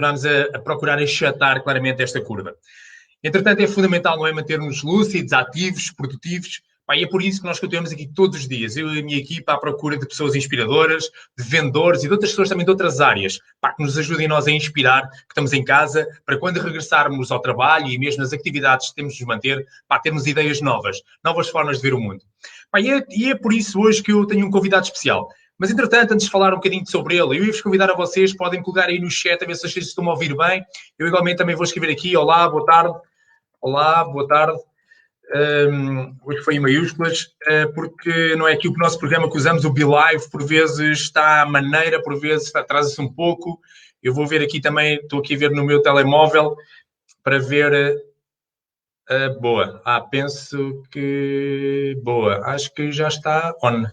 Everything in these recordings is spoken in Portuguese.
a procurar achatar claramente esta curva. Entretanto, é fundamental, não é, manter-nos lúcidos, ativos, produtivos. Pá, e é por isso que nós continuamos aqui todos os dias, eu e a minha equipa, à procura de pessoas inspiradoras, de vendedores e de outras pessoas também de outras áreas, pá, que nos ajudem nós a inspirar, que estamos em casa, para quando regressarmos ao trabalho e mesmo nas atividades que temos de nos manter, pá, termos ideias novas, novas formas de ver o mundo. Pá, e é por isso hoje que eu tenho um convidado especial. Mas, entretanto, antes de falar um bocadinho sobre ele, eu ia-vos convidar a vocês, podem colocar aí no chat, a ver se vocês estão a ouvir bem. Eu, igualmente, também vou escrever aqui, olá, boa tarde. Olá, boa tarde. Hoje foi em maiúsculas, porque não é aqui o nosso programa que usamos, o BeLive, por vezes está à maneira, por vezes atrasa-se um pouco. Eu vou ver aqui também, estou aqui a ver no meu telemóvel, para ver... boa. Penso que... Boa. Acho que já está on.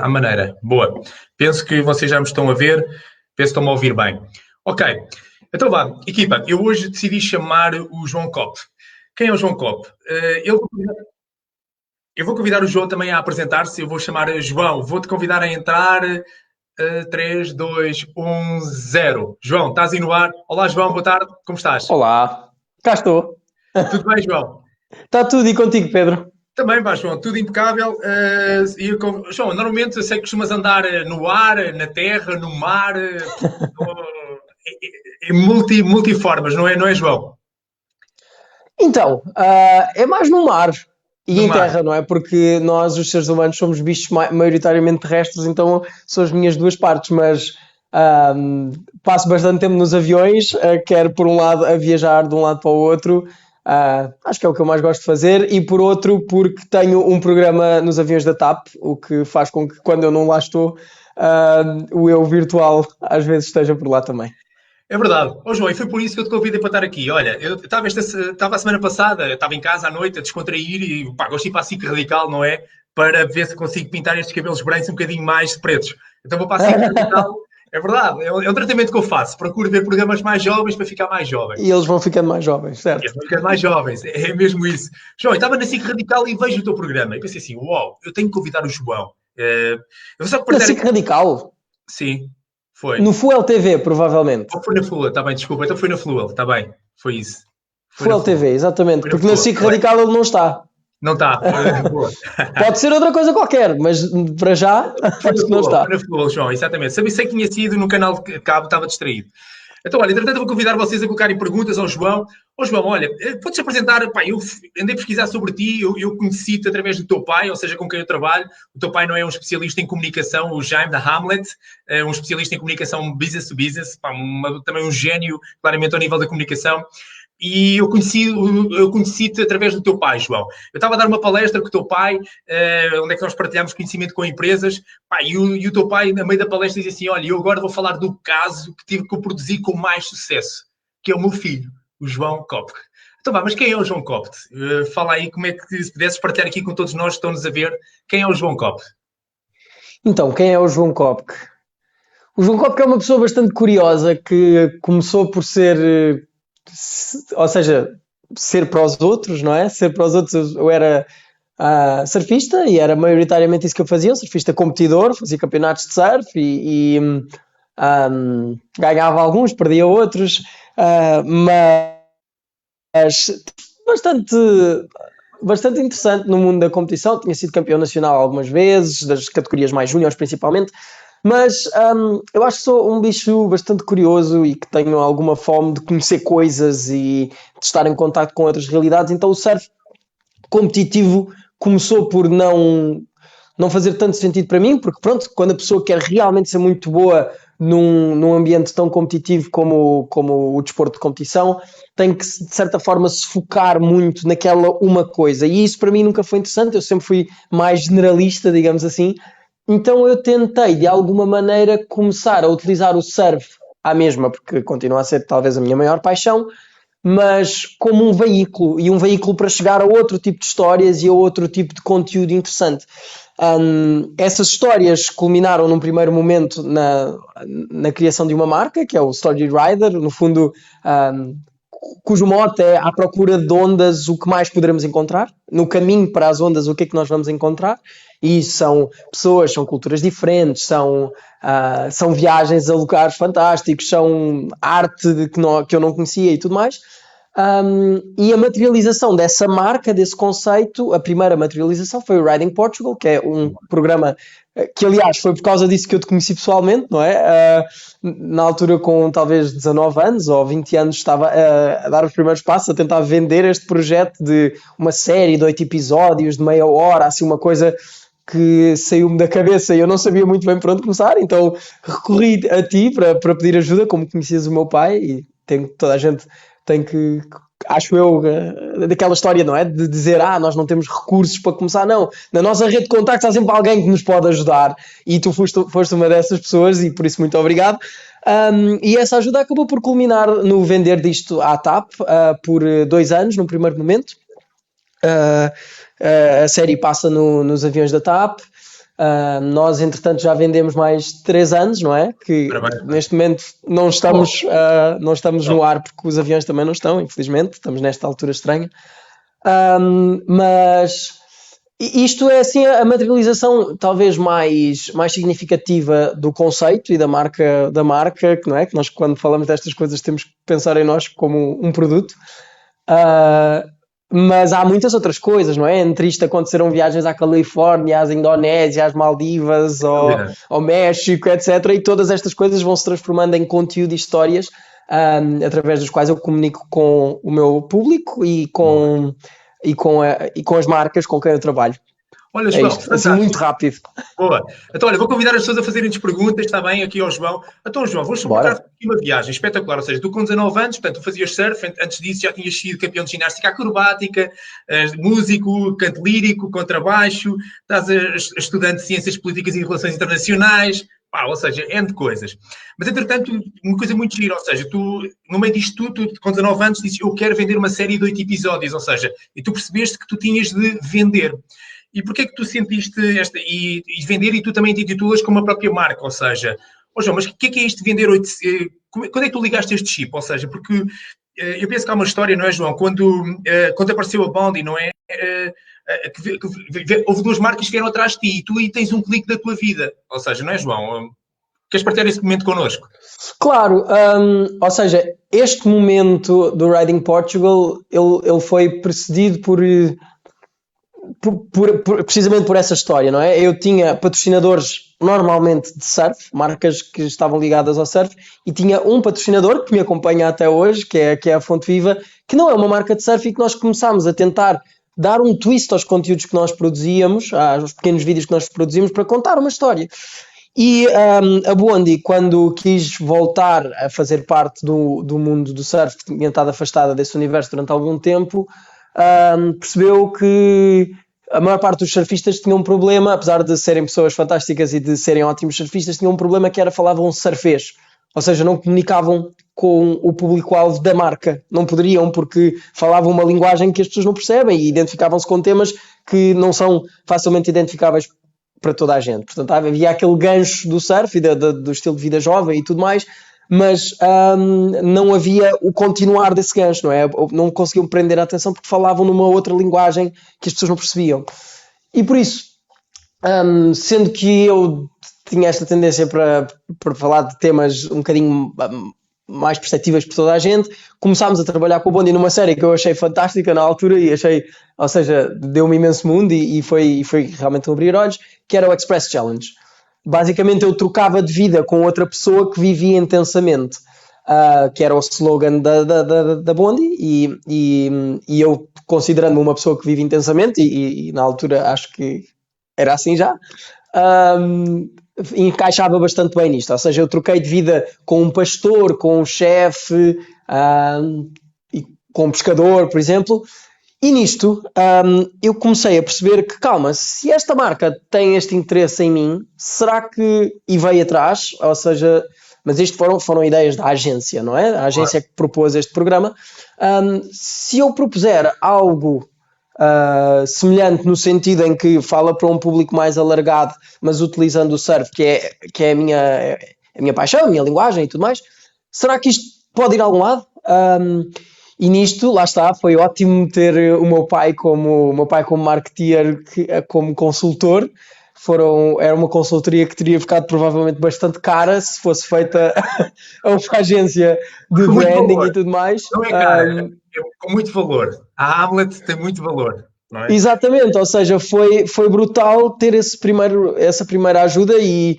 À maneira. Boa. Penso que vocês já me estão a ver. Penso que estão-me a ouvir bem. Ok. Então vá, equipa. Eu hoje decidi chamar o João Copp. Quem é o João Copp? Eu vou convidar o João também a apresentar-se. Eu vou chamar João. Vou-te convidar a entrar. 3, 2, 1, 0. João, estás aí no ar. Olá, João. Boa tarde. Como estás? Olá, cá estou. Tudo bem, João? Está tudo e contigo, Pedro? Também, pá, João, tudo impecável. João, normalmente eu sei que costumas andar no ar, na terra, no mar, em multiformas, não é, João? Então, é mais no mar e No em mar. terra, não é? Porque nós, os seres humanos, somos bichos maioritariamente terrestres, então são as minhas duas partes, mas passo bastante tempo nos aviões, quer por um lado a viajar de um lado para o outro, acho que é o que eu mais gosto de fazer, e por outro porque tenho um programa nos aviões da TAP, o que faz com que quando eu não lá estou, o eu virtual às vezes esteja por lá também. É verdade. João, e foi por isso que eu te convidei para estar aqui. Olha, eu estava a semana passada, estava em casa à noite a descontrair e, pá, gosto de ir para a SIC Radical, não é? Para ver se consigo pintar estes cabelos brancos um bocadinho mais pretos. Então vou para a SIC Radical. É verdade, é um tratamento que eu faço. Procuro ver programas mais jovens para ficar mais jovem. E eles vão ficando mais jovens, Eles certo? vão ficando mais jovens, é mesmo isso. João, eu estava na SIC Radical e vejo o teu programa. E pensei assim, uau, eu tenho que convidar o João. Eu vou só Na partilhar SIC aqui. Radical? Sim, foi. No Fuel TV, provavelmente. Ou foi na Flua, está bem, desculpa. Então foi na Flua, está bem. Foi isso. Foi na Fuel Flua. TV, exatamente. Foi na Porque na Flua, SIC está bem. Radical ele não está. Não está. Boa. Pode ser outra coisa qualquer, mas para já acho que não Foi está. na Flua, João, exatamente. Sei que tinha sido no canal de cabo, estava distraído. Então, olha, entretanto, eu vou convidar vocês a colocarem perguntas ao João. João, olha, podes apresentar, pá, eu andei a pesquisar sobre ti, eu conheci-te através do teu pai, ou seja, com quem eu trabalho. O teu pai não é um especialista em comunicação, o Jaime da Hamlet, é um especialista em comunicação business to business, pá, também um gênio, claramente, ao nível da comunicação. E eu conheci-te através do teu pai, João. Eu estava a dar uma palestra com o teu pai, onde é que nós partilhamos conhecimento com empresas, pá, e o teu pai, no meio da palestra, diz assim, olha, eu agora vou falar do caso que eu produzi com mais sucesso, que é o meu filho, o João Copp. Então vá, mas quem é o João Copp? Fala aí como é que, se pudesses partilhar aqui com todos nós que estão-nos a ver, quem é o João Copp? Então, quem é o João Kopke? O João Kopke é uma pessoa bastante curiosa que começou por ser, ou seja, ser para os outros, não é? Ser para os outros, eu era surfista e era maioritariamente isso que eu fazia, um surfista competidor, fazia campeonatos de surf e ganhava alguns, perdia outros, mas bastante, bastante interessante no mundo da competição. Tinha sido campeão nacional algumas vezes, das categorias mais júniores principalmente, mas eu acho que sou um bicho bastante curioso e que tenho alguma fome de conhecer coisas e de estar em contato com outras realidades, então o surf competitivo começou por não fazer tanto sentido para mim, porque pronto, quando a pessoa quer realmente ser muito boa num ambiente tão competitivo como o desporto de competição, tem que de certa forma se focar muito naquela uma coisa, e isso para mim nunca foi interessante, eu sempre fui mais generalista, digamos assim, então eu tentei de alguma maneira começar a utilizar o surf à mesma, porque continua a ser talvez a minha maior paixão, mas como um veículo, e um veículo para chegar a outro tipo de histórias e a outro tipo de conteúdo interessante. Essas histórias culminaram num primeiro momento na criação de uma marca, que é o Story Rider, no fundo cujo mote é à procura de ondas, o que mais poderemos encontrar, no caminho para as ondas, o que é que nós vamos encontrar, e são pessoas, são culturas diferentes, são viagens a lugares fantásticos, são arte que eu não conhecia e tudo mais. E a materialização dessa marca, desse conceito, a primeira materialização foi o Riding Portugal, que é um programa que, aliás, foi por causa disso que eu te conheci pessoalmente, não é? Na altura, com talvez 19 anos ou 20 anos, estava a dar os primeiros passos, a tentar vender este projeto de uma série de 8 episódios, de meia hora, assim, uma coisa que saiu-me da cabeça e eu não sabia muito bem por onde começar, então recorri a ti para pedir ajuda, como conhecias o meu pai, e toda a gente tem que, acho eu, daquela história, não é? De dizer, nós não temos recursos para começar, não. Na nossa rede de contactos há sempre alguém que nos pode ajudar, e tu foste uma dessas pessoas, e por isso muito obrigado. E essa ajuda acabou por culminar no vender disto à TAP por 2 anos, no primeiro momento. A série passa nos aviões da TAP. Nós, entretanto, já vendemos mais 3 anos, não é? Que neste momento não estamos no ar porque os aviões também não estão, infelizmente. Estamos nesta altura estranha. Mas isto é assim a materialização talvez mais significativa do conceito e da marca, não é? Que nós, quando falamos destas coisas, temos que pensar em nós como um produto. Mas há muitas outras coisas, não é? Entre isto aconteceram viagens à Califórnia, às Indonésia, às Maldivas, ao México, etc. E todas estas coisas vão se transformando em conteúdo e histórias através dos quais eu comunico com o meu público e com as marcas com quem eu trabalho. Olha, João, isto, assim, muito rápido. Boa. Então, olha, vou convidar as pessoas a fazerem-te perguntas, está bem, aqui ao João. Então, João, vou explicar aqui uma viagem espetacular. Ou seja, tu com 19 anos, portanto, tu fazias surf, antes disso já tinhas sido campeão de ginástica acrobática, músico, canto lírico, contrabaixo, estás estudante de Ciências Políticas e Relações Internacionais, ou seja, N de coisas. Mas, entretanto, uma coisa muito gira, ou seja, tu, no meio disto tudo, tu com 19 anos, dizes, eu quero vender uma série de 8 episódios, ou seja, e tu percebeste que tu tinhas de vender. E porquê é que tu sentiste e vender e tu também te intitulas como a própria marca? Ou seja, João, mas o que é isto de vender 8? Quando é que tu ligaste este chip? Ou seja, porque eu penso que há uma história, não é, João? Quando apareceu a Bondi, não é? Houve 2 marcas que vieram atrás de ti e tu aí tens um clique da tua vida. Ou seja, não é, João? Queres partilhar esse momento connosco? Claro, ou seja, este momento do Riding Portugal, ele foi precedido precisamente por essa história, não é? Eu tinha patrocinadores normalmente de surf, marcas que estavam ligadas ao surf, e tinha um patrocinador que me acompanha até hoje, que é a Fonte Viva, que não é uma marca de surf, e que nós começámos a tentar dar um twist aos conteúdos que nós produzíamos, aos pequenos vídeos que nós produzíamos, para contar uma história. E a Bondi, quando quis voltar a fazer parte do mundo do surf, que tinha estado afastada desse universo durante algum tempo, percebeu que a maior parte dos surfistas tinham um problema, apesar de serem pessoas fantásticas e de serem ótimos surfistas, tinham um problema que era falavam surfês, ou seja, não comunicavam com o público-alvo da marca, não poderiam porque falavam uma linguagem que as pessoas não percebem e identificavam-se com temas que não são facilmente identificáveis para toda a gente. Portanto, havia aquele gancho do surf e do estilo de vida jovem e tudo mais, mas não havia o continuar desse gancho, não é? Não conseguiam prender a atenção porque falavam numa outra linguagem que as pessoas não percebiam. E por isso, sendo que eu tinha esta tendência para falar de temas um bocadinho mais perceptíveis por toda a gente, começámos a trabalhar com o Bondi numa série que eu achei fantástica na altura e achei, ou seja, deu-me imenso mundo e foi realmente um abrir olhos, que era o Express Challenge. Basicamente eu trocava de vida com outra pessoa que vivia intensamente, que era o slogan da Bondi, e eu, considerando-me uma pessoa que vive intensamente, e na altura acho que era assim já, encaixava bastante bem nisto. Ou seja, eu troquei de vida com um pastor, com um chefe, e com um pescador, por exemplo. E nisto, eu comecei a perceber que, calma, se esta marca tem este interesse em mim, será que... E veio atrás, ou seja... Mas isto foram ideias da agência, não é? A agência que propôs este programa. Se eu propuser algo semelhante no sentido em que fala para um público mais alargado, mas utilizando o surf, que é a minha paixão, a minha linguagem e tudo mais, será que isto pode ir a algum lado? E nisto, lá está, foi ótimo ter o meu pai como marketeer, como consultor. Era uma consultoria que teria ficado provavelmente bastante cara se fosse feita a uma agência de Com muito branding valor. e tudo mais. Não é cara, é com muito valor. A Hamlet tem muito valor, não é? Exatamente, ou seja, foi brutal ter essa primeira ajuda e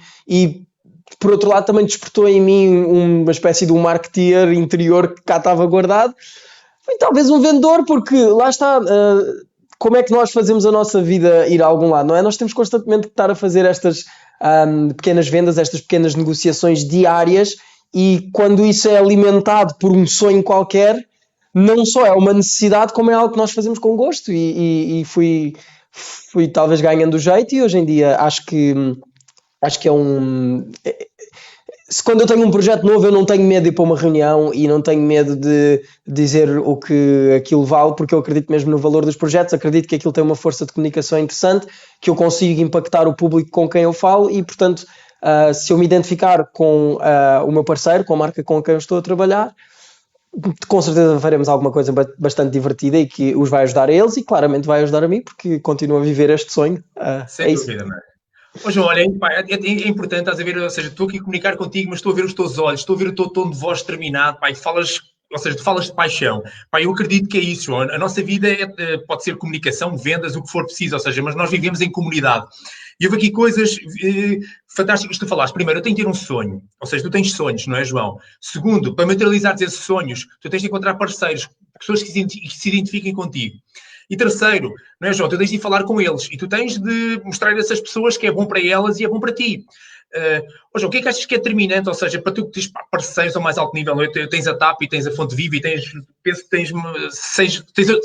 por outro lado também despertou em mim uma espécie de um marketeer interior que cá estava guardado. Foi talvez um vendedor, porque lá está, como é que nós fazemos a nossa vida ir a algum lado, não é? Nós temos constantemente que estar a fazer estas pequenas vendas, estas pequenas negociações diárias, e quando isso é alimentado por um sonho qualquer, não só é uma necessidade, como é algo que nós fazemos com gosto, e fui talvez ganhando o jeito, e hoje em dia acho que é um... Quando eu tenho um projeto novo, eu não tenho medo de ir para uma reunião e não tenho medo de dizer o que aquilo vale, porque eu acredito mesmo no valor dos projetos, acredito que aquilo tem uma força de comunicação interessante, que eu consigo impactar o público com quem eu falo e, portanto, se eu me identificar com o meu parceiro, com a marca com quem eu estou a trabalhar, com certeza faremos alguma coisa bastante divertida e que os vai ajudar a eles e claramente vai ajudar a mim, porque continuo a viver este sonho. Sem dúvida, não é? Ô, João, olha, é importante, estás a ver, ou seja, estou aqui a comunicar contigo, mas estou a ver os teus olhos, estou a ver o teu tom de voz determinado, pá, e falas, ou seja, tu falas de paixão. Pá, eu acredito que é isso, João. A nossa vida pode ser comunicação, vendas, o que for preciso, ou seja, mas nós vivemos em comunidade. E houve aqui coisas fantásticas que tu falaste. Primeiro, eu tenho que ter um sonho, ou seja, tu tens sonhos, não é, João? Segundo, para materializares esses sonhos, tu tens de encontrar parceiros, pessoas que se identifiquem contigo. E terceiro, não é, João? Tu tens de ir falar com eles e tu tens de mostrar a essas pessoas que é bom para elas e é bom para ti. João, o que é que achas que é determinante? Ou seja, para tu que tens parceiros ao mais alto nível, tens a TAP e tens a Fonte Viva e penso que tens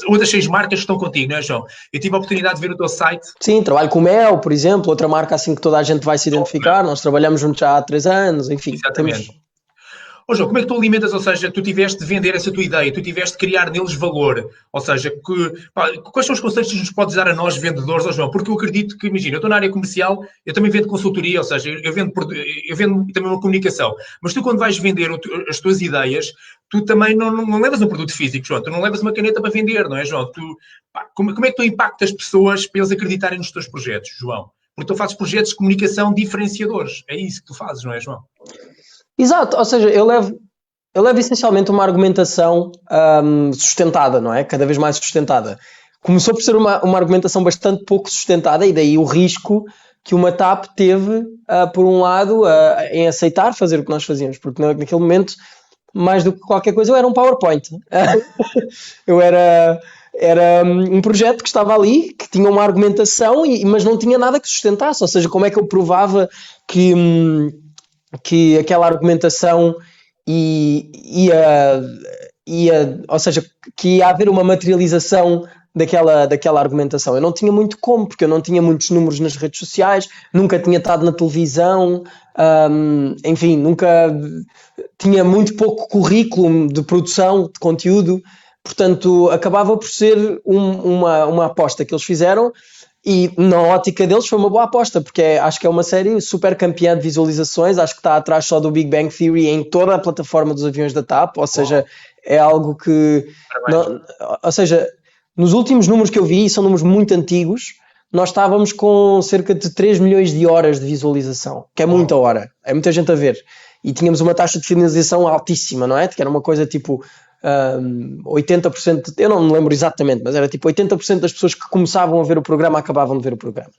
outras 6 marcas que estão contigo, não é, João? Eu tive a oportunidade de ver o teu site. Sim, trabalho com o Mel, por exemplo, outra marca assim que toda a gente vai se identificar. Nós trabalhamos juntos já há 3 anos, enfim. Exatamente. Ô, João, como é que tu alimentas? Ou seja, tu tiveste de vender essa tua ideia, tu tiveste de criar neles valor. Ou seja, quais são os conselhos que nos podes dar a nós, vendedores, João? Porque eu acredito que, imagina, eu estou na área comercial, eu também vendo consultoria, ou seja, eu vendo também uma comunicação. Mas tu, quando vais vender as tuas ideias, tu também não levas um produto físico, João. Tu não levas uma caneta para vender, não é, João? Como é que tu impactas as pessoas para eles acreditarem nos teus projetos, João? Porque tu fazes projetos de comunicação diferenciadores. É isso que tu fazes, não é, João? Exato, ou seja, eu levo essencialmente uma argumentação sustentada, não é? Cada vez mais sustentada. Começou por ser uma argumentação bastante pouco sustentada e daí o risco que uma TAP teve, por um lado, em aceitar fazer o que nós fazíamos, porque naquele momento, mais do que qualquer coisa, eu era um PowerPoint. Eu era um projeto que estava ali, que tinha uma argumentação, mas não tinha nada que sustentasse. Ou seja, como é que eu provava que aquela argumentação ou seja, que ia haver uma materialização daquela argumentação. Eu não tinha muito como, porque eu não tinha muitos números nas redes sociais, nunca tinha estado na televisão, enfim, nunca tinha muito pouco currículo de produção de conteúdo, portanto acabava por ser uma aposta que eles fizeram. E na ótica deles foi uma boa aposta, porque acho que é uma série super campeã de visualizações, acho que está atrás só do Big Bang Theory em toda a plataforma dos aviões da TAP, ou seja, é algo que... ou seja, nos últimos números que eu vi, são números muito antigos, nós estávamos com cerca de 3 milhões de horas de visualização, que é muita hora, é muita gente a ver. E tínhamos uma taxa de finalização altíssima, não é? Que era uma coisa tipo... 80%, eu não me lembro exatamente, mas era tipo 80% das pessoas que começavam a ver o programa acabavam de ver o programa.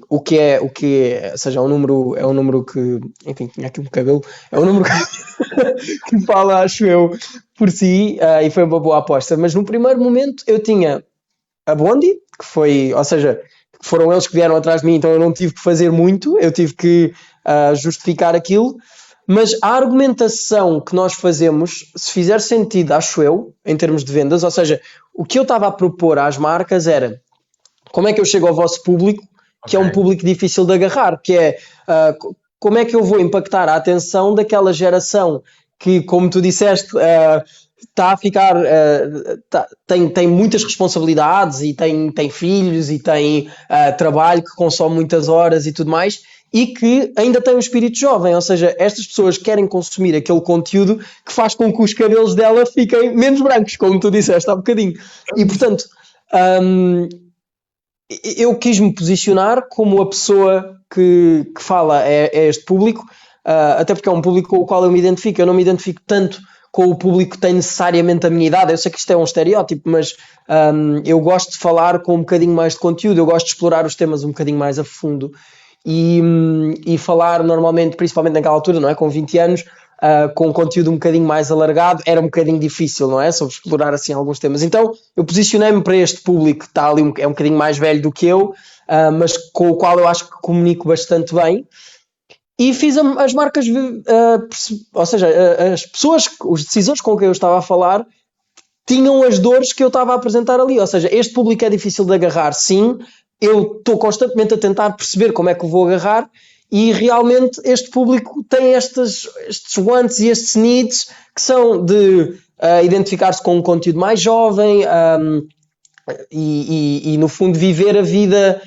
O que é, ou seja, é um número que, enfim, tinha aqui um cabelo, é um número que fala, acho eu, por si, e foi uma boa aposta. Mas no primeiro momento eu tinha a Bondi, que foi, ou seja, foram eles que vieram atrás de mim, então eu não tive que fazer muito, eu tive que justificar aquilo. Mas a argumentação que nós fazemos, se fizer sentido, acho eu, em termos de vendas, ou seja, o que eu estava a propor às marcas era como é que eu chego ao vosso público, que é um público difícil de agarrar, que é como é que eu vou impactar a atenção daquela geração que, como tu disseste, está a ficar, tem muitas responsabilidades e tem filhos e tem trabalho que consome muitas horas e tudo mais. e que ainda têm um espírito jovem, ou seja, estas pessoas querem consumir aquele conteúdo que faz com que os cabelos dela fiquem menos brancos, como tu disseste há bocadinho. E, portanto, eu quis-me posicionar como a pessoa que fala a este público, até porque é um público com o qual eu me identifico. Eu não me identifico tanto com o público que tem necessariamente a minha idade. Eu sei que isto é um estereótipo, mas eu gosto de falar com um bocadinho mais de conteúdo, eu gosto de explorar os temas um bocadinho mais a fundo e falar normalmente, principalmente naquela altura, não é? Com 20 anos, com um conteúdo um bocadinho mais alargado, era um bocadinho difícil, não é? Sobre explorar assim alguns temas. Então eu posicionei-me para este público que está ali, é um bocadinho mais velho do que eu, mas com o qual eu acho que comunico bastante bem. E fiz as marcas, ou seja, as pessoas, os decisores com quem eu estava a falar, tinham as dores que eu estava a apresentar ali. Ou seja, este público é difícil de agarrar, sim. Eu estou constantemente a tentar perceber como é que o vou agarrar e realmente este público tem estes wants e estes needs que são de identificar-se com um conteúdo mais jovem e no fundo viver a vida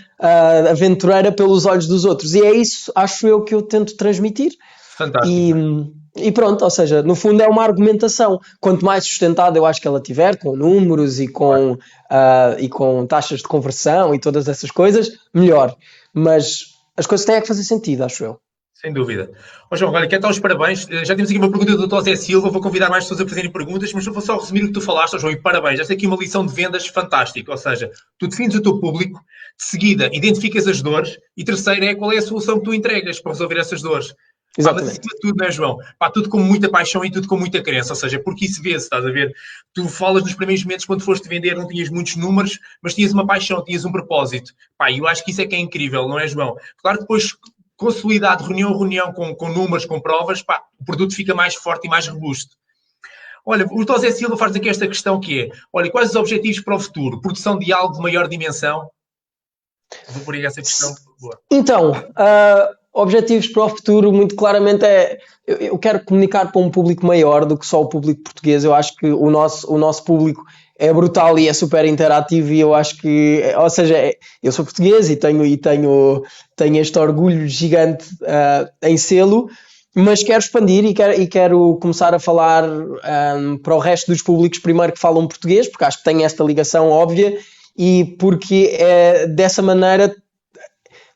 aventureira pelos olhos dos outros. E é isso, acho eu, que eu tento transmitir. Fantástico. E pronto, ou seja, no fundo é uma argumentação. Quanto mais sustentada eu acho que ela tiver, com números e com taxas de conversão e todas essas coisas, melhor. Mas as coisas têm que fazer sentido, acho eu. Sem dúvida. João, olha, quero dar os parabéns. Já temos aqui uma pergunta do Dr. Zé Silva. Vou convidar mais pessoas a fazerem perguntas, mas eu vou só resumir o que tu falaste, João, e parabéns. Esta aqui é uma lição de vendas fantástica. Ou seja, tu defines o teu público, de seguida identificas as dores e terceiro é qual é a solução que tu entregas para resolver essas dores. Exatamente. Mas acima de tudo, não é, João? Tudo com muita paixão e tudo com muita crença. Ou seja, porque isso vê-se, estás a ver? Tu falas nos primeiros momentos, quando foste vender, não tinhas muitos números, mas tinhas uma paixão, tinhas um propósito. Eu acho que isso é que é incrível, não é, João? Claro que depois, consolidado, reunião a reunião, com números, com provas, o produto fica mais forte e mais robusto. Olha, o Dr. Zé Silva faz aqui esta questão que é, olha, quais os objetivos para o futuro? Produção de algo de maior dimensão? Vou por aí essa questão. Boa. Então, objetivos para o futuro, muito claramente eu quero comunicar para um público maior do que só o público português. Eu acho que o nosso público é brutal e é super interativo e eu acho que, ou seja, eu sou português e tenho este orgulho gigante em sê-lo, mas quero expandir e quero começar a falar para o resto dos públicos, primeiro que falam português, porque acho que tem esta ligação óbvia e porque dessa maneira,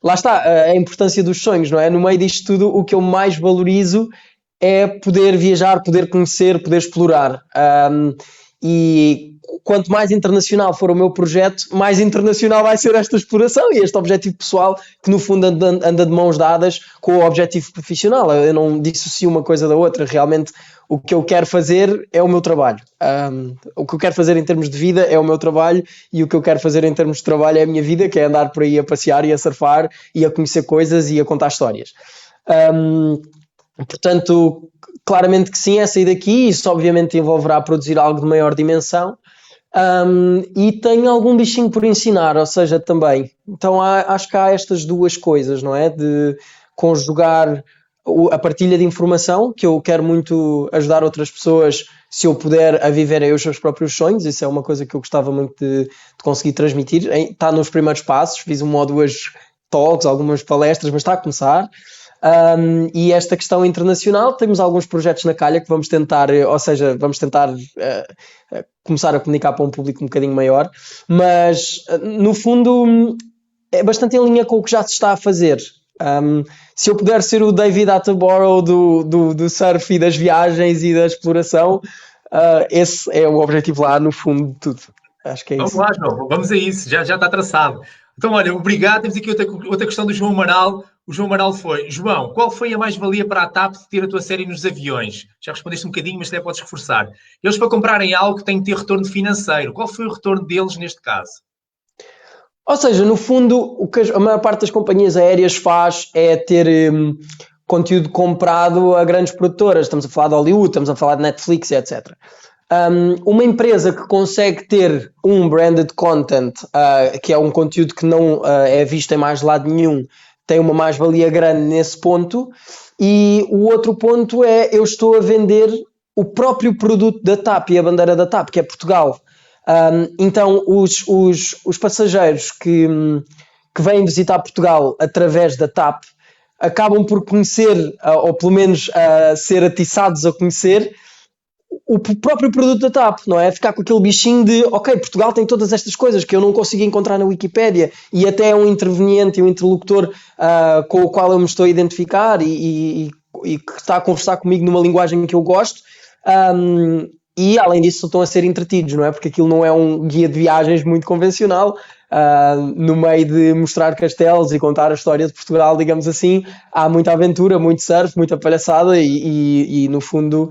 lá está, a importância dos sonhos, não é? No meio disto tudo, o que eu mais valorizo é poder viajar, poder conhecer, poder explorar. E quanto mais internacional for o meu projeto, mais internacional vai ser esta exploração e este objetivo pessoal que no fundo anda de mãos dadas com o objetivo profissional. Eu não dissocio uma coisa da outra. Realmente o que eu quero fazer é o meu trabalho. O que eu quero fazer em termos de vida é o meu trabalho e o que eu quero fazer em termos de trabalho é a minha vida, que é andar por aí a passear e a surfar e a conhecer coisas e a contar histórias. Portanto, claramente que sim, é sair daqui. Isso obviamente envolverá produzir algo de maior dimensão. E tenho algum bichinho por ensinar, ou seja, também. Então acho que há estas duas coisas, não é? De conjugar a partilha de informação, que eu quero muito ajudar outras pessoas, se eu puder, a viverem os seus próprios sonhos. Isso é uma coisa que eu gostava muito de conseguir transmitir. Está nos primeiros passos, fiz uma ou duas talks, algumas palestras, mas está a começar. E esta questão internacional, temos alguns projetos na calha que vamos tentar, ou seja, vamos tentar começar a comunicar para um público um bocadinho maior, mas no fundo é bastante em linha com o que já se está a fazer. Se eu puder ser o David Attenborough do surf e das viagens e da exploração, esse é o objetivo lá no fundo de tudo. Acho que é vamos isso. Lá, João, vamos a isso, já está traçado. Então, olha, obrigado. Temos aqui outra questão do João Amaral. O João Amaral foi: João, qual foi a mais-valia para a TAP de ter a tua série nos aviões? Já respondeste um bocadinho, mas até podes reforçar. Eles, para comprarem algo, têm que ter retorno financeiro. Qual foi o retorno deles neste caso? Ou seja, no fundo, o que a maior parte das companhias aéreas faz é ter conteúdo comprado a grandes produtoras. Estamos a falar de Hollywood, estamos a falar de Netflix, etc. Uma empresa que consegue ter um branded content, que é um conteúdo que não é visto em mais lado nenhum, tem uma mais-valia grande nesse ponto. E o outro ponto é, eu estou a vender o próprio produto da TAP e a bandeira da TAP, que é Portugal. Então os passageiros que vêm visitar Portugal através da TAP acabam por conhecer, ou pelo menos ser atiçados a conhecer o próprio produto da TAP, não é? Ficar com aquele bichinho de, ok, Portugal tem todas estas coisas que eu não consigo encontrar na Wikipédia, e até é um interveniente e um interlocutor com o qual eu me estou a identificar e que está a conversar comigo numa linguagem que eu gosto. E além disso estão a ser entretidos, não é? Porque aquilo não é um guia de viagens muito convencional. No meio de mostrar castelos e contar a história de Portugal, digamos assim, há muita aventura, muito surf, muita palhaçada e no fundo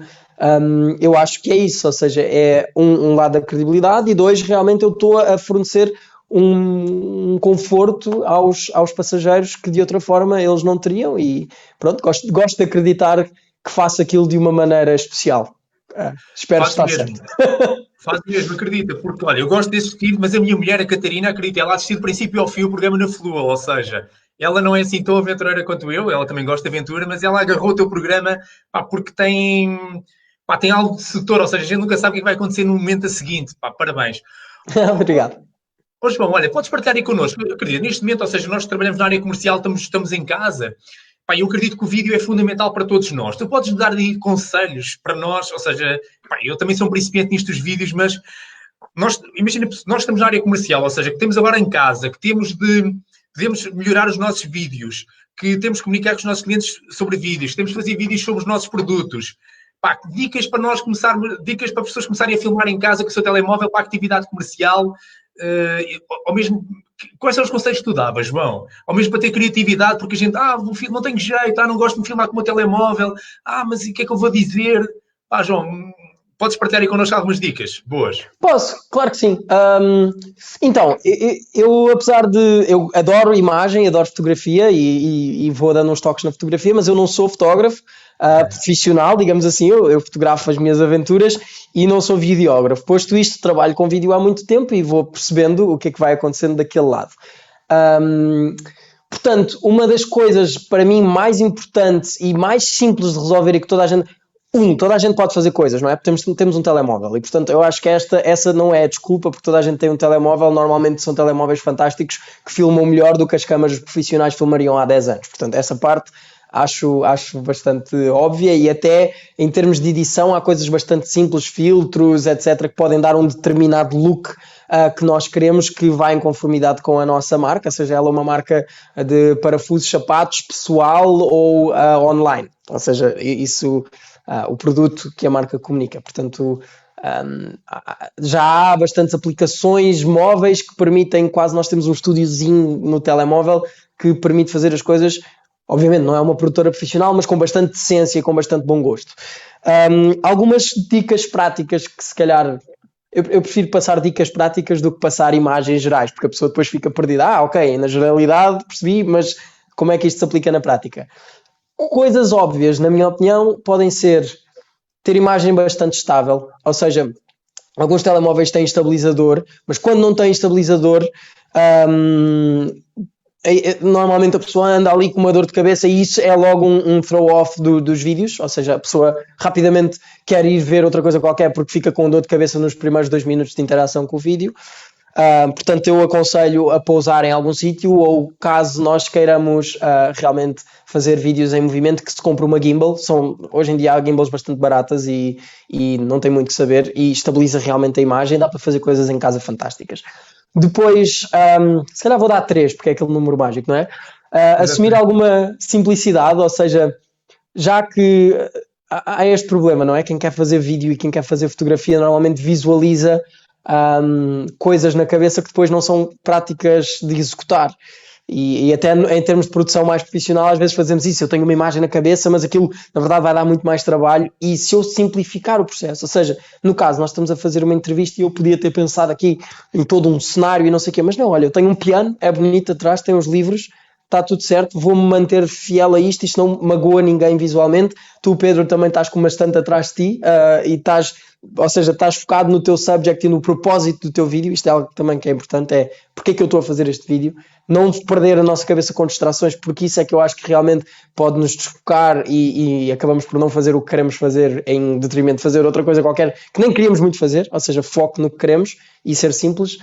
eu acho que é isso, ou seja, é um lado da credibilidade e dois, realmente eu estou a fornecer um conforto aos passageiros que de outra forma eles não teriam e pronto, gosto de acreditar que faço aquilo de uma maneira especial. Espero Faz estar mesmo. certo. Faz mesmo, acredita, porque olha, eu gosto desse estilo, mas a minha mulher, a Catarina, acredita, ela assistiu do princípio ao fim o programa na Flua, ou seja, ela não é assim tão aventureira quanto eu, ela também gosta de aventura, mas ela agarrou o teu programa, pá, porque tem algo de setor, ou seja, a gente nunca sabe o que vai acontecer no momento a seguinte, pá, parabéns. Obrigado. Ô João, olha, podes partilhar aí connosco, eu acredito, neste momento, ou seja, nós trabalhamos na área comercial, estamos em casa, pá, eu acredito que o vídeo é fundamental para todos nós. Tu podes dar aí conselhos para nós, ou seja, pá, eu também sou um principiante nisto dos vídeos, mas imagina, nós estamos na área comercial, ou seja, que temos agora em casa, que podemos melhorar os nossos vídeos, que temos que comunicar com os nossos clientes sobre vídeos, que temos que fazer vídeos sobre os nossos produtos. Pá, dicas para nós dicas para pessoas começarem a filmar em casa com o seu telemóvel para a atividade comercial, ou mesmo, quais são os conselhos que tu davas, João? Ou mesmo para ter criatividade, porque a gente, não tenho jeito, não gosto de me filmar com o meu telemóvel, mas o que é que eu vou dizer? Pá, João, podes partilhar aí connosco algumas dicas boas? Posso, claro que sim. Então, eu apesar de... Eu adoro imagem, adoro fotografia e vou dando uns toques na fotografia, mas eu não sou fotógrafo profissional, digamos assim. Eu fotografo as minhas aventuras e não sou videógrafo. Posto isto, trabalho com vídeo há muito tempo e vou percebendo o que é que vai acontecendo daquele lado. Portanto, uma das coisas para mim mais importantes e mais simples de resolver e que toda a gente pode fazer coisas, não é? Porque temos um telemóvel e, portanto, eu acho que essa não é a desculpa, porque toda a gente tem um telemóvel, normalmente são telemóveis fantásticos que filmam melhor do que as câmaras profissionais filmariam há 10 anos. Portanto, essa parte acho bastante óbvia e até em termos de edição há coisas bastante simples, filtros, etc., que podem dar um determinado look que nós queremos que vá em conformidade com a nossa marca, seja ela uma marca de parafusos, sapatos, pessoal ou online. Ou seja, isso... o produto que a marca comunica. Portanto, já há bastantes aplicações móveis que permitem, quase nós temos um estúdiozinho no telemóvel que permite fazer as coisas, obviamente não é uma produtora profissional, mas com bastante decência e com bastante bom gosto. Algumas dicas práticas que se calhar... Eu prefiro passar dicas práticas do que passar imagens gerais, porque a pessoa depois fica perdida. Ok, na generalidade percebi, mas como é que isto se aplica na prática? Coisas óbvias, na minha opinião, podem ser ter imagem bastante estável, ou seja, alguns telemóveis têm estabilizador, mas quando não têm estabilizador, normalmente a pessoa anda ali com uma dor de cabeça e isso é logo um throw-off dos vídeos, ou seja, a pessoa rapidamente quer ir ver outra coisa qualquer porque fica com dor de cabeça nos primeiros 2 minutos de interação com o vídeo. Portanto, eu aconselho a pousar em algum sítio ou caso nós queiramos realmente fazer vídeos em movimento, que se compre uma gimbal. Hoje em dia há gimbals bastante baratas e não tem muito que saber e estabiliza realmente a imagem. Dá para fazer coisas em casa fantásticas. Depois, se calhar vou dar 3, porque é aquele número mágico, não é? Assumir alguma simplicidade, ou seja, já que há este problema, não é? Quem quer fazer vídeo e quem quer fazer fotografia normalmente visualiza coisas na cabeça que depois não são práticas de executar. E até em termos de produção mais profissional, às vezes fazemos isso. Eu tenho uma imagem na cabeça, mas aquilo na verdade vai dar muito mais trabalho. E se eu simplificar o processo, ou seja, no caso, nós estamos a fazer uma entrevista e eu podia ter pensado aqui em todo um cenário e não sei o quê, mas não, olha, eu tenho um piano, é bonito atrás, tem os livros, está tudo certo, vou-me manter fiel a isto não magoa ninguém visualmente. Tu, Pedro, também estás com uma estante atrás de ti e estás focado no teu subject e no propósito do teu vídeo. Isto é algo também que é importante, é porque é que eu estou a fazer este vídeo, não perder a nossa cabeça com distrações, porque isso é que eu acho que realmente pode nos desfocar e acabamos por não fazer o que queremos fazer em detrimento de fazer outra coisa qualquer que nem queríamos muito fazer, ou seja, foco no que queremos e ser simples.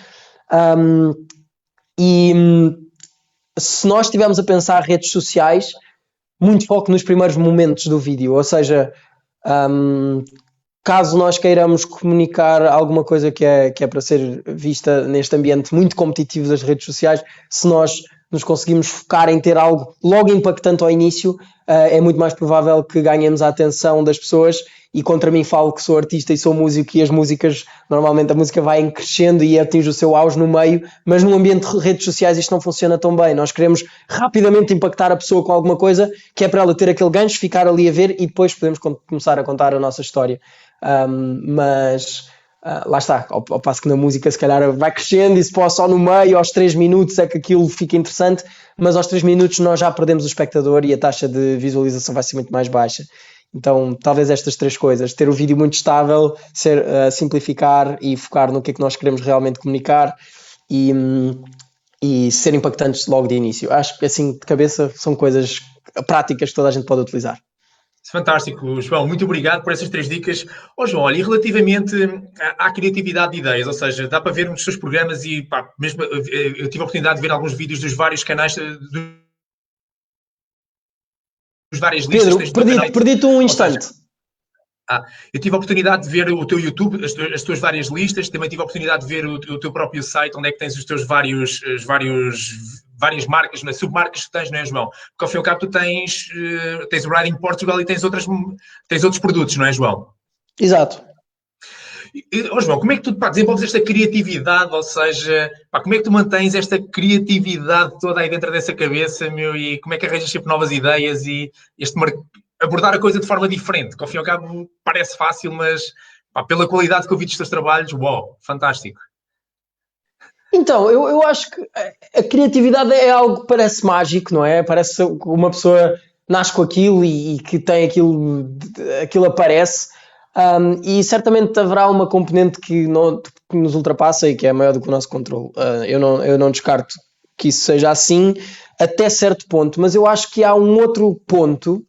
Se nós estivermos a pensar redes sociais, muito foco nos primeiros momentos do vídeo, ou seja, caso nós queiramos comunicar alguma coisa que é para ser vista neste ambiente muito competitivo das redes sociais, se nós nos conseguimos focar em ter algo logo impactante ao início, é muito mais provável que ganhemos a atenção das pessoas. E contra mim falo que sou artista e sou músico, e as músicas, normalmente a música vai crescendo e atinge o seu auge no meio, mas no ambiente de redes sociais isto não funciona tão bem. Nós queremos rapidamente impactar a pessoa com alguma coisa que é para ela ter aquele gancho, ficar ali a ver e depois podemos começar a contar a nossa história. Mas lá está, ao passo que na música se calhar vai crescendo e se pode só no meio, aos 3 minutos é que aquilo fica interessante, mas aos 3 minutos nós já perdemos o espectador e a taxa de visualização vai ser muito mais baixa. Então, talvez estas 3 coisas: ter o vídeo muito estável, simplificar e focar no que é que nós queremos realmente comunicar, e ser impactantes logo de início. Acho que assim de cabeça são coisas práticas que toda a gente pode utilizar. Fantástico, João. Muito obrigado por essas 3 dicas. João, olha, e relativamente à criatividade de ideias, ou seja, dá para ver um dos seus programas e, pá, mesmo eu tive a oportunidade de ver alguns vídeos dos vários canais, dos várias listas. Pedro, perdi-te um instante. Eu tive a oportunidade de ver o teu YouTube, as tuas várias listas, também tive a oportunidade de ver o teu próprio site, onde é que tens os teus várias marcas, submarcas que tens, não é, João? Porque ao fim e ao cabo tu tens o Riding Portugal e tens outros produtos, não é, João? Exato. João, como é que tu desenvolves esta criatividade, ou seja, como é que tu mantens esta criatividade toda aí dentro dessa cabeça, meu, e como é que arranjas sempre novas ideias e abordar a coisa de forma diferente, que ao fim e ao cabo parece fácil, mas pela qualidade que eu vi dos teus trabalhos, uau, fantástico. Então, eu acho que a criatividade é algo que parece mágico, não é? Parece que uma pessoa nasce com aquilo e que tem aquilo aparece. E certamente haverá uma componente que nos ultrapassa e que é maior do que o nosso controle. Eu não descarto que isso seja assim até certo ponto, mas eu acho que há um outro ponto,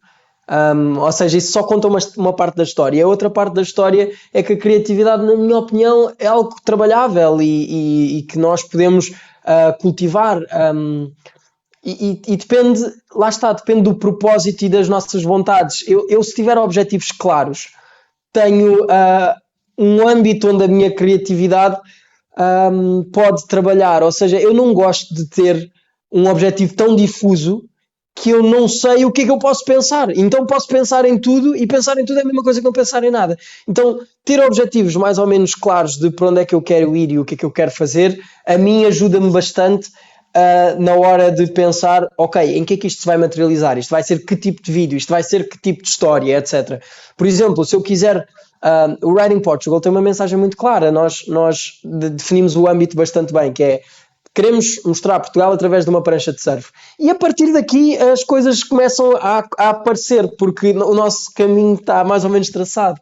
ou seja, isso só conta uma parte da história. A outra parte da história é que a criatividade, na minha opinião, é algo trabalhável e que nós podemos cultivar. E depende, lá está, depende do propósito e das nossas vontades. Eu se tiver objetivos claros, tenho um âmbito onde a minha criatividade pode trabalhar. Ou seja, eu não gosto de ter um objetivo tão difuso que eu não sei o que é que eu posso pensar. Então posso pensar em tudo, e pensar em tudo é a mesma coisa que não pensar em nada. Então ter objetivos mais ou menos claros de para onde é que eu quero ir e o que é que eu quero fazer, a mim ajuda-me bastante na hora de pensar, ok, em que é que isto se vai materializar? Isto vai ser que tipo de vídeo? Isto vai ser que tipo de história, etc. Por exemplo, se eu quiser... o Riding Portugal tem uma mensagem muito clara. Nós definimos o âmbito bastante bem, que é: queremos mostrar Portugal através de uma prancha de surf. E a partir daqui as coisas começam a aparecer, porque o nosso caminho está mais ou menos traçado.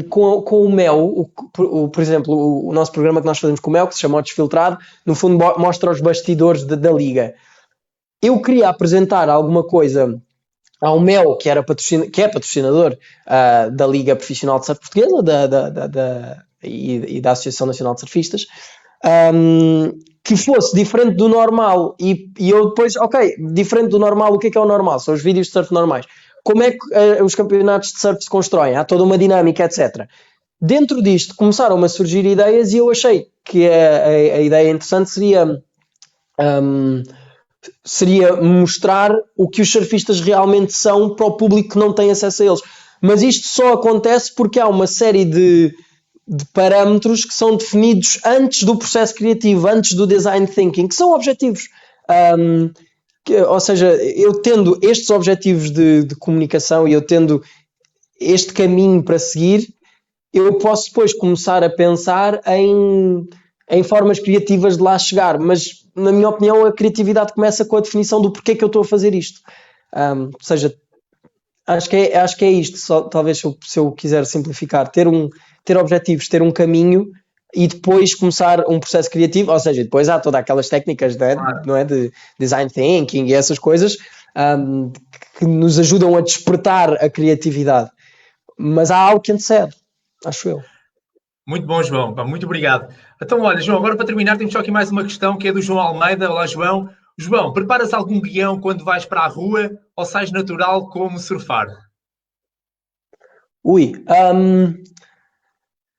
Com o Mel, por exemplo, o nosso programa que nós fazemos com o Mel, que se chama O Desfiltrado, no fundo mostra os bastidores da liga. Eu queria apresentar alguma coisa ao Mel, que é patrocinador da Liga Profissional de Surf Portuguesa e da Associação Nacional de Surfistas, que fosse diferente do normal. E eu depois, ok, diferente do normal, o que é o normal? São os vídeos de surf normais. Como é que os campeonatos de surf se constroem? Há toda uma dinâmica, etc. Dentro disto começaram a surgir ideias e eu achei que a ideia interessante seria mostrar o que os surfistas realmente são para o público que não tem acesso a eles. Mas isto só acontece porque há uma série de parâmetros que são definidos antes do processo criativo, antes do design thinking, que são objetivos. Ou seja, eu tendo estes objetivos de comunicação e eu tendo este caminho para seguir, eu posso depois começar a pensar em formas criativas de lá chegar. Mas, na minha opinião, a criatividade começa com a definição do porquê que eu estou a fazer isto. Ou seja, acho que é isto. Só, talvez se eu quiser simplificar, ter objetivos, ter um caminho e depois começar um processo criativo. Ou seja, depois há todas aquelas técnicas não é, de design thinking e essas coisas que nos ajudam a despertar a criatividade. Mas há algo que antecede, acho eu. Muito bom, João. Muito obrigado. Então, olha, João, agora para terminar, temos só aqui mais uma questão, que é do João Almeida. Olá, João. João, preparas algum guião quando vais para a rua ou sais natural como surfar? Ui,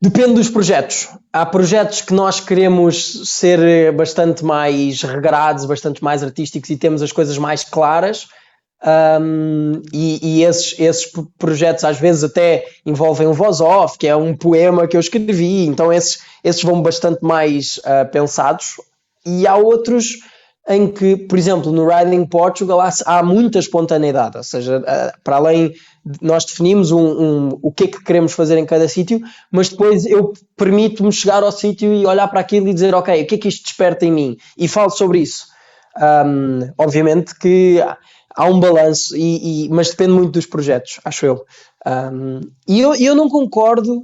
depende dos projetos. Há projetos que nós queremos ser bastante mais regrados, bastante mais artísticos e temos as coisas mais claras. E esses projetos às vezes até envolvem um voz off, que é um poema que eu escrevi, então esses vão bastante mais pensados. E há outros em que, por exemplo, no Riding Portugal há muita espontaneidade, ou seja, para além de nós definimos o que é que queremos fazer em cada sítio, mas depois eu permito-me chegar ao sítio e olhar para aquilo e dizer, ok, o que é que isto desperta em mim? E falo sobre isso. Obviamente que há um balanço, mas depende muito dos projetos, acho eu. E eu não concordo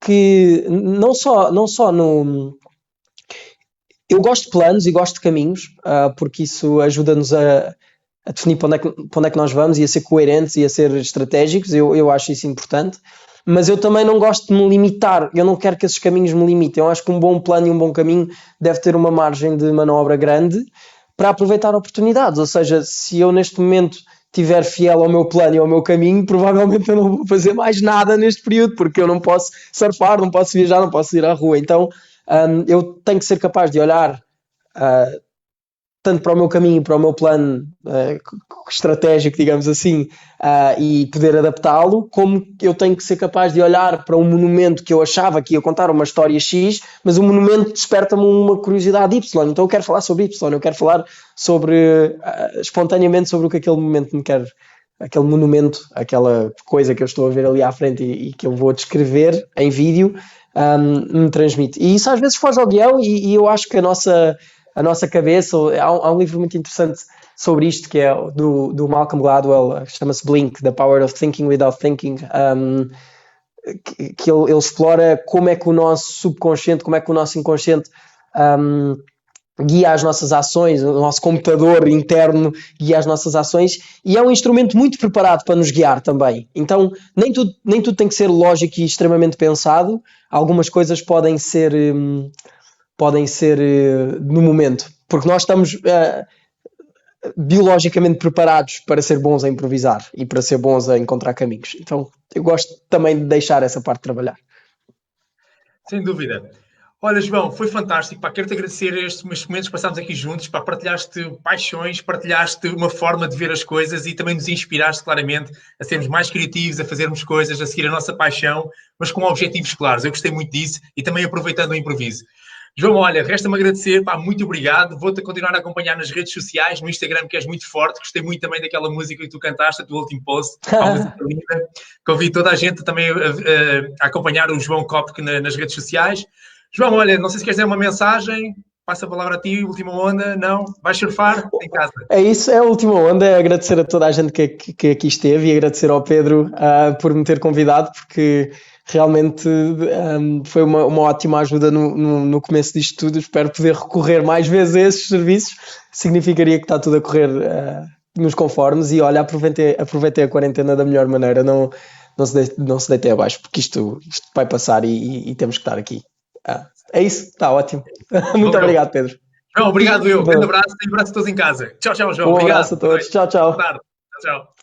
que, não só no... Eu gosto de planos e gosto de caminhos, porque isso ajuda-nos a definir para onde é que nós vamos e a ser coerentes e a ser estratégicos. Eu acho isso importante. Mas eu também não gosto de me limitar. Eu não quero que esses caminhos me limitem. Eu acho que um bom plano e um bom caminho deve ter uma margem de manobra grande para aproveitar oportunidades. Ou seja, se eu neste momento estiver fiel ao meu plano e ao meu caminho, provavelmente eu não vou fazer mais nada neste período, porque eu não posso surfar, não posso viajar, não posso ir à rua. Então eu tenho que ser capaz de olhar tanto para o meu caminho e para o meu plano estratégico, digamos assim, e poder adaptá-lo, como eu tenho que ser capaz de olhar para um monumento que eu achava que ia contar uma história X, mas o monumento desperta-me uma curiosidade Y, então eu quero falar sobre Y, eu quero falar sobre, espontaneamente sobre o que aquele momento me quer, aquele monumento, aquela coisa que eu estou a ver ali à frente e que eu vou descrever em vídeo, me transmite. E isso às vezes foge ao guião e eu acho que a nossa cabeça, há um livro muito interessante sobre isto que é do Malcolm Gladwell, chama-se Blink, The Power of Thinking Without Thinking, que ele explora como é que o nosso subconsciente, como é que o nosso inconsciente guia as nossas ações, o nosso computador interno guia as nossas ações e é um instrumento muito preparado para nos guiar também. Então nem tudo tem que ser lógico e extremamente pensado, algumas coisas podem ser no momento, porque nós estamos biologicamente preparados para ser bons a improvisar e para ser bons a encontrar caminhos. Então eu gosto também de deixar essa parte trabalhar. Sem dúvida. Olha, João, foi fantástico. Pá, quero-te agradecer estes momentos que passámos aqui juntos. Pá, partilhaste paixões, partilhaste uma forma de ver as coisas e também nos inspiraste claramente a sermos mais criativos, a fazermos coisas, a seguir a nossa paixão, mas com objetivos claros. Eu gostei muito disso e também aproveitando o improviso. João, olha, resta-me agradecer, pá, muito obrigado. Vou-te continuar a acompanhar nas redes sociais, no Instagram, que és muito forte. Gostei muito também daquela música que tu cantaste, a tua último post, a música linda. Convido toda a gente também a acompanhar o João Kopke nas redes sociais. João, olha, não sei se queres dizer uma mensagem, passa a palavra a ti, última onda, não? Vais surfar em casa? É isso, é a última onda, é agradecer a toda a gente que aqui esteve e agradecer ao Pedro por me ter convidado, porque realmente foi uma ótima ajuda no começo disto tudo. Espero poder recorrer mais vezes a esses serviços, significaria que está tudo a correr nos conformes e olha, aproveitei a quarentena da melhor maneira, não se deite abaixo, porque isto vai passar e temos que estar aqui. É isso, está ótimo. Muito obrigado, Pedro. João, obrigado eu. Grande abraço e abraço a todos em casa. Tchau, tchau, João. Um Obrigado. abraço a todos. Tchau, tchau. Boa tarde. Tchau, tchau.